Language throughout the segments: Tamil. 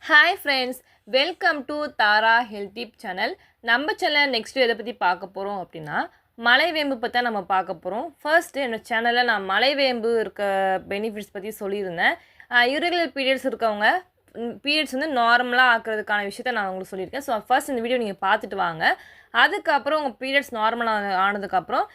Hi friends, welcome to Tara Health Tip channel. நம்ம சேனல் நெக்ஸ்ட் எதை பற்றி பார்க்க போகிறோம் அப்படின்னா மலைவேம்பு பற்றி நம்ம பார்க்க போகிறோம். ஃபர்ஸ்ட் என்னோட சேனலில் நான் மலைவேம்பு இருக்க பெனிஃபிட்ஸ் பற்றி சொல்லியிருந்தேன். irregular பீரியட்ஸ் இருக்கவங்க பீரியட்ஸ் வந்து நார்மலாக ஆக்கிறதுக்கான விஷயத்த நான் உங்களுக்கு சொல்லியிருக்கேன். ஸோ ஃபர்ஸ்ட் இந்த வீடியோ நீங்கள் பார்த்துட்டு வாங்க. அதுக்கப்புறம் உங்கள் பீரியட்ஸ் நார்மலாக ஆனதுக்கப்புறம்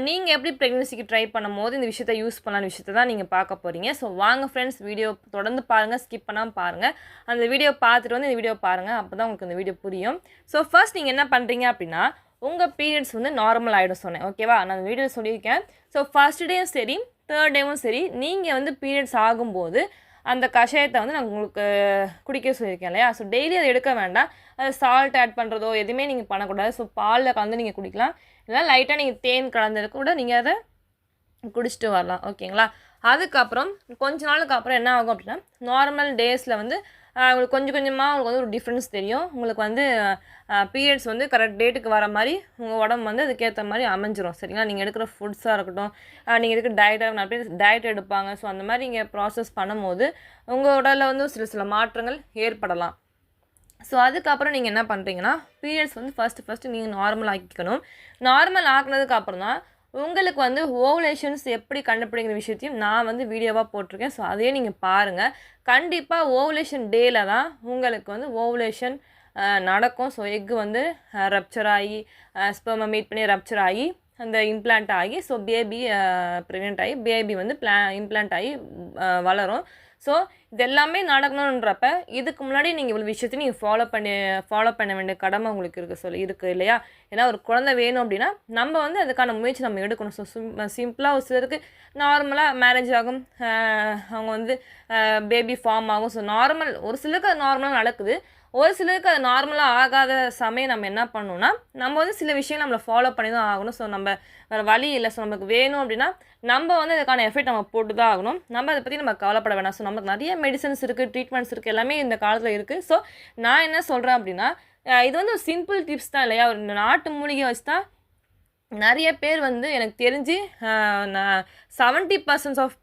நீங்கள் எப்படி ப்ரெக்னென்சிக்கு ட்ரை பண்ணும்போது இந்த விஷயத்தை யூஸ் பண்ணலான விஷயத்தை தான் நீங்கள் பார்க்க போகிறீங்க. ஸோ வாங்க ஃப்ரெண்ட்ஸ், வீடியோ தொடர்ந்து பாருங்கள், ஸ்கிப் பண்ணாமல் பாருங்கள். அந்த வீடியோ பார்த்துட்டு வந்து இந்த வீடியோ பாருங்கள், அப்போ தான் உங்களுக்கு இந்த வீடியோ புரியும். ஸோ ஃபர்ஸ்ட் நீங்கள் என்ன பண்ணுறீங்க அப்படின்னா, உங்கள் பீரியட்ஸ் வந்து நார்மல் ஆகிடும் சொன்னேன், ஓகேவா? நான் அந்த வீடியோ சொல்லியிருக்கேன். ஸோ ஃபர்ஸ்ட் டேயும் சரி, தேர்ட் டேவும் சரி, நீங்கள் வந்து பீரியட்ஸ் ஆகும்போது அந்த கஷாயத்தை வந்து நான் உங்களுக்கு குடிக்க சொல்லியிருக்கேன் இல்லையா? ஸோ டெய்லி அதை எடுக்க வேண்டாம். அது சால்ட் ஆட் பண்ணுறதோ எதுவுமே நீங்கள் பண்ணக்கூடாது. ஸோ பாலில் கலந்து நீங்கள் குடிக்கலாம், இல்லை லைட்டாக நீங்கள் தேன் கலந்து கூட நீங்கள் அதை குடிச்சிட்டு வரலாம், ஓகேங்களா? அதுக்கப்புறம் கொஞ்ச நாளுக்கு அப்புறம் என்ன ஆகும் அப்படின்னா, நார்மல் டேஸில் வந்து உங்களுக்கு கொஞ்சம் கொஞ்சமாக உங்களுக்கு வந்து ஒரு டிஃப்ரென்ஸ் தெரியும். உங்களுக்கு வந்து பீரியட்ஸ் வந்து கரெக்ட் டேட்டுக்கு வர மாதிரி உங்கள் உடம்பு வந்து அதுக்கேற்ற மாதிரி அமைஞ்சிரும், சரிங்களா? நீங்கள் எடுக்கிற ஃபுட்ஸாக இருக்கட்டும், நீங்கள் எடுக்கிற டயட்டாக நிறைய பேர் டயட் எடுப்பாங்க. ஸோ அந்த மாதிரி நீங்கள் ப்ராசஸ் பண்ணும்போது உங்கள் உடலில் வந்து சில மாற்றங்கள் ஏற்படலாம். ஸோ அதுக்கப்புறம் நீங்கள் என்ன பண்ணுறீங்கன்னா, பீரியட்ஸ் வந்து ஃபஸ்ட்டு நீங்கள் நார்மல் ஆக்கிக்கணும். நார்மல் ஆக்குனதுக்கு அப்புறம் தான் உங்களுக்கு வந்து ஓவுலேஷன்ஸ் எப்படி கண்டுபிடிக்கிற விஷயத்தையும் நான் வந்து வீடியோவாக போட்டிருக்கேன். ஸோ அதையே நீங்கள் பாருங்கள். கண்டிப்பாக ஓவுலேஷன் டேயில் தான் உங்களுக்கு வந்து ஓவுலேஷன் நடக்கும். ஸோ எக்கு வந்து ரப்சர் ஆகி ஸ்பெர்மை மீட் பண்ணி ரப்சர் ஆகி அந்த இம்ப்ளான்ட் ஆகி, ஸோ பேபி ப்ரெக்னென்ட் ஆகி பேபி வந்து இம்ப்ளான்ட் ஆகி வளரும். ஸோ இது எல்லாமே நடக்கணுன்றப்ப இதுக்கு முன்னாடி நீங்கள் இவ்வளோ விஷயத்தையும் நீங்கள் ஃபாலோ பண்ண வேண்டிய கடமை உங்களுக்கு இருக்குது இல்லையா? ஏன்னா ஒரு குழந்தை வேணும் அப்படின்னா நம்ம வந்து அதுக்கான முயற்சி நம்ம எடுக்கணும். ஸோ சிம்பிளாக ஒரு சிலருக்கு நார்மலாக மேரேஜ் ஆகும், அவங்க வந்து பேபி ஃபார்ம் ஆகும். ஸோ நார்மல் ஒரு சிலருக்கு அது நார்மலாக நடக்குது, ஒரு சிலருக்கு அது நார்மலாக ஆகாத சமயம் நம்ம என்ன பண்ணணும்னா, நம்ம வந்து சில விஷயம் நம்மளை ஃபாலோ பண்ணி தான் ஆகணும். ஸோ நம்ம வேறு வழி இல்லை. ஸோ நமக்கு வேணும் அப்படின்னா நம்ம வந்து அதுக்கான எஃபெக்ட் நம்ம போட்டு தான் ஆகணும். நம்ம அதை பற்றி நம்ம கவலைப்பட வேணாம். ஸோ நமக்கு நிறைய மெடிசன்ஸ் இருக்குது, ட்ரீட்மெண்ட்ஸ் இருக்குது, எல்லாமே இந்த காலத்தில் இருக்குது. ஸோ நான் என்ன சொல்கிறேன் அப்படின்னா, இது வந்து ஒரு சிம்பிள் டிப்ஸ் தான் இல்லையா? ஒரு நாட்டு மூலிகை வச்சு தான் நிறைய பேர் வந்து எனக்கு தெரிஞ்சு நான் 70% ஆஃப்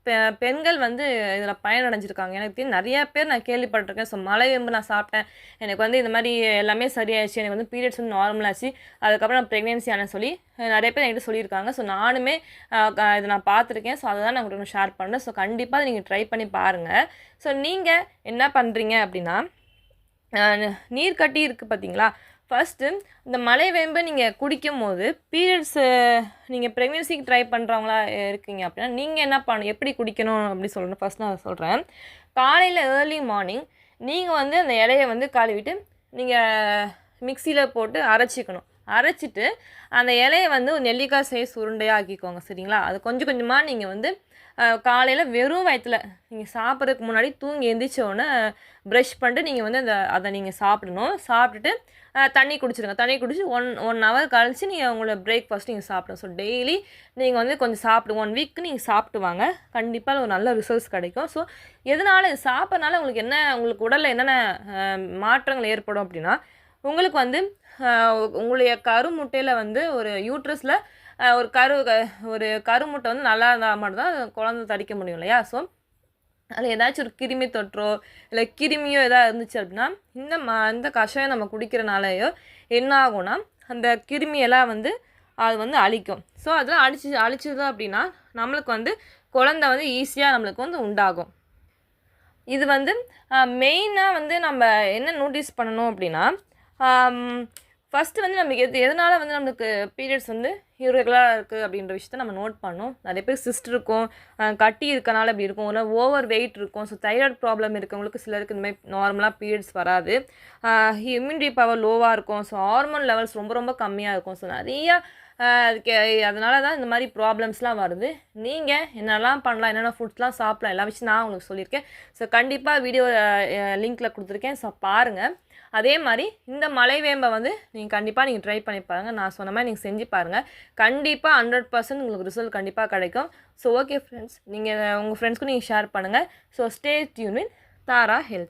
பெண்கள் வந்து இதில் பயனடைஞ்சிருக்காங்க. எனக்கு தெரிஞ்சு நிறைய பேர் நான் கேள்விப்பட்டிருக்கேன். ஸோ மலைவேம்பு நான் சாப்பிட்டேன், எனக்கு வந்து இந்த மாதிரி எல்லாமே சரியாயிடுச்சு, எனக்கு வந்து பீரியட்ஸ் வந்து நார்மலாச்சு, அதுக்கப்புறம் நான் ப்ரெக்னென்சி ஆனேன்னு சொல்லி நிறைய பேர் என்கிட்ட சொல்லியிருக்காங்க. ஸோ நானுமே இதை நான் பார்த்துருக்கேன். ஸோ அதை தான் நான் உங்களுக்கு ஷேர் பண்ணுறேன். ஸோ கண்டிப்பாக அதை நீங்கள் ட்ரை பண்ணி பாருங்கள். ஸோ நீங்கள் என்ன பண்ணுறீங்க அப்படின்னா, நீர் கட்டி இருக்குது பார்த்தீங்களா? ஃபஸ்ட்டு இந்த மலைவேம்பு நீங்கள் குடிக்கும் போது பீரியட்ஸு நீங்கள் ப்ரெக்னென்சிக்கு ட்ரை பண்ணுறவங்களா இருக்கீங்க அப்படின்னா நீங்கள் என்ன எப்படி குடிக்கணும் அப்படி சொல்லணும். ஃபஸ்ட் நான் சொல்கிறேன். காலையில் ஏர்லி மார்னிங் நீங்கள் வந்து அந்த இலையை வந்து கழுவிட்டு நீங்கள் மிக்சியில் போட்டு அரைச்சிக்கணும். அரைச்சிட்டு அந்த இலையை வந்து ஒரு நெல்லிக்காய் சைஸ் உருண்டையாக ஆக்கிக்கோங்க, சரிங்களா? அது கொஞ்சம் கொஞ்சமாக நீங்கள் வந்து காலையில் வெறும் வயிற்றில் நீங்கள் சாப்பிட்றதுக்கு முன்னாடி தூங்கி எந்திரிச்சோடனே ப்ரஷ் பண்ணிட்டு நீங்கள் வந்து அதை நீங்கள் சாப்பிடணும். சாப்பிட்டுட்டு தண்ணி குடிச்சிடுங்க. தண்ணி குடிச்சு ஒன் ஹவர் கழிச்சு நீங்கள் உங்களோட பிரேக்ஃபாஸ்ட் நீங்கள் சாப்பிடணும். ஸோ டெய்லி நீங்கள் வந்து கொஞ்சம் சாப்பிடுங்க. 1 வீக்கு நீங்கள் சாப்பிட்டு வாங்க, கண்டிப்பாக ஒரு நல்ல ரிசல்ட்ஸ் கிடைக்கும். ஸோ எதனால் இது சாப்பிட்றனால உங்களுக்கு உடலில் என்னென்ன மாற்றங்கள் ஏற்படும் அப்படின்னா, உங்களுக்கு வந்து உங்களுடைய கருமுட்டையில் வந்து ஒரு யூட்ரஸில் ஒரு கருமுட்டை வந்து நல்லா இருந்தால் மட்டும்தான் குழந்தை தரிக்க முடியும் இல்லையா? ஸோ அதில் ஏதாச்சும் ஒரு கிருமி தொற்றோ இல்லை கிருமியோ எதாவது இருந்துச்சு அப்படின்னா இந்த கஷாயம் நம்ம குடிக்கிறனாலேயோ என்ன ஆகும்னா, அந்த கிருமியெல்லாம் வந்து அது வந்து அழிக்கும். ஸோ அதெல்லாம் அழிச்சிது அப்படின்னா நம்மளுக்கு வந்து குழந்தை வந்து ஈஸியாக நம்மளுக்கு வந்து உண்டாகும். இது வந்து மெயினாக வந்து நம்ம என்ன நோட்டீஸ் பண்ணணும் அப்படின்னா, ஃபஸ்ட்டு வந்து நமக்கு எதனால் வந்து நம்மளுக்கு பீரியட்ஸ் வந்து இர்ரெகுலராக இருக்குது அப்படின்ற விஷயத்த நம்ம நோட் பண்ணணும். நிறைய பேர் சிஸ்ட் இருக்கும், கட்டி இருக்கனால இப்படி இருக்கும், இல்லை ஓவர் வெயிட் இருக்கும். ஸோ தைராய்டு ப்ராப்ளம் இருக்கவங்களுக்கு சிலருக்கு இந்த மாதிரி நார்மலாக பீரியட்ஸ் வராது. இம்யூனிட்டி பவர் லோவாக இருக்கும். ஸோ ஹார்மோன் லெவல்ஸ் ரொம்ப கம்மியாக இருக்கும். ஸோ நிறையா அதனால தான் இந்த மாதிரி ப்ராப்ளம்ஸ்லாம் வருது. நீங்கள் என்னெல்லாம் பண்ணலாம், என்னென்ன ஃபுட்ஸ்லாம் சாப்பிடலாம், எல்லா விஷயம் நான் உங்களுக்கு சொல்லியிருக்கேன். ஸோ கண்டிப்பாக வீடியோ லிங்க்கில் கொடுத்துருக்கேன். ஸோ பாருங்கள். அதே மாதிரி இந்த மலைவேம்பை வந்து நீங்கள் கண்டிப்பாக நீங்கள் ட்ரை பண்ணி பாருங்கள். நான் சொன்ன மாதிரி நீங்கள் செஞ்சு பாருங்கள். கண்டிப்பாக 100% உங்களுக்கு ரிசல்ட் கண்டிப்பாக கிடைக்கும். ஸோ ஓகே ஃப்ரெண்ட்ஸ், நீங்கள் உங்கள் ஃப்ரெண்ட்ஸ்க்கும் நீங்கள் ஷேர் பண்ணுங்கள். So stay tuned with Tara health.